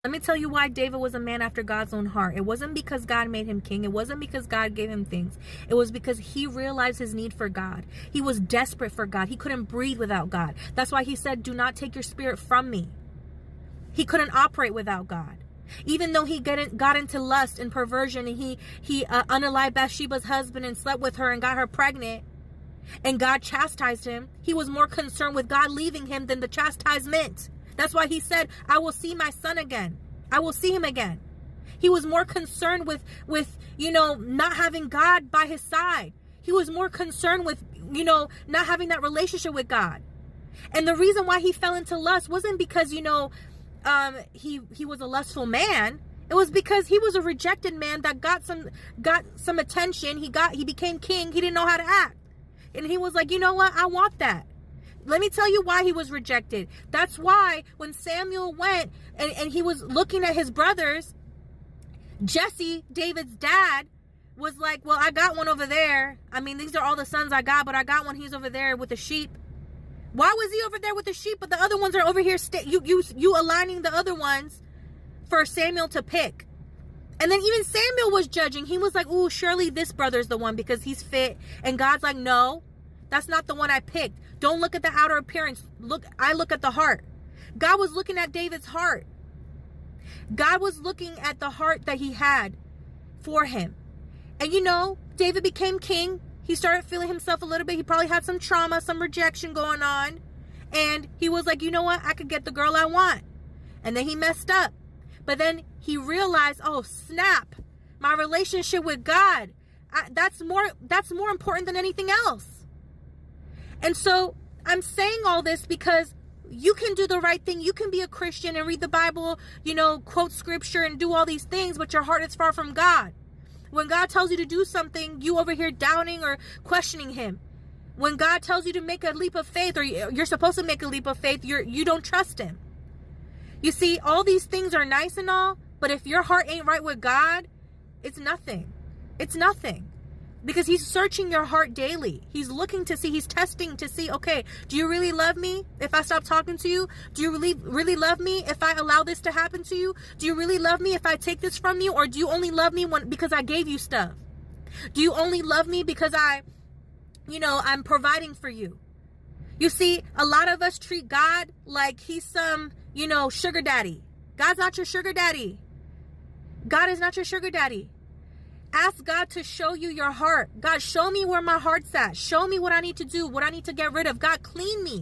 Let me tell you why David was a man after God's own heart. It wasn't because God made him king. It wasn't because God gave him things. It was because he realized his need for God. He was desperate for God. He couldn't breathe without God. That's why he said, do not take your spirit from me. He couldn't operate without God. Even though he got into lust and perversion, and he unalived Bathsheba's husband and slept with her and got her pregnant, and God chastised him, he was more concerned with God leaving him than the chastisement. That's why he said, I will see my son again. I will see him again. He was more concerned with not having God by his side. He was more concerned with, not having that relationship with God. And the reason why he fell into lust wasn't because, he was a lustful man. It was because he was a rejected man that got some attention. He became king. He didn't know how to act. And he was like, you know what? I want that. Let me tell you why he was rejected. That's why when Samuel went and he was looking at his brothers, Jesse, David's dad, was like, well, I got one over there. I mean, these are all the sons I got, but I got one. He's over there with the sheep. Why was he over there with the sheep, but the other ones are over here? You aligning the other ones for Samuel to pick. And then even Samuel was judging. He was like, ooh, surely this brother's the one because he's fit. And God's like, no, that's not the one I picked. Don't look at the outer appearance. I look at the heart. God was looking at David's heart. God was looking at the heart that he had for him. And David became king. He started feeling himself a little bit. He probably had some trauma, some rejection going on. And he was like, you know what? I could get the girl I want. And then he messed up. But then he realized, oh, snap. My relationship with God, that's more important than anything else. And so I'm saying all this because you can do the right thing. You can be a Christian and read the Bible, quote scripture and do all these things, but your heart is far from God. When God tells you to do something, you over here doubting or questioning him. When God tells you to make a leap of faith, or you're supposed to make a leap of faith, you don't trust him. You see, all these things are nice and all, but if your heart ain't right with God, it's nothing. It's nothing. Because he's searching your heart daily. He's looking to see, he's testing to see, okay, do you really love me if I stop talking to you? Do you really love me if I allow this to happen to you? Do you really love me if I take this from you? Or do you only love me because I gave you stuff? Do you only love me because I'm providing for you? You see, a lot of us treat God like he's some, sugar daddy. God's not your sugar daddy. God is not your sugar daddy. Ask God to show you your heart. God, show me where my heart's at. Show me what I need to do, what I need to get rid of. God, clean me.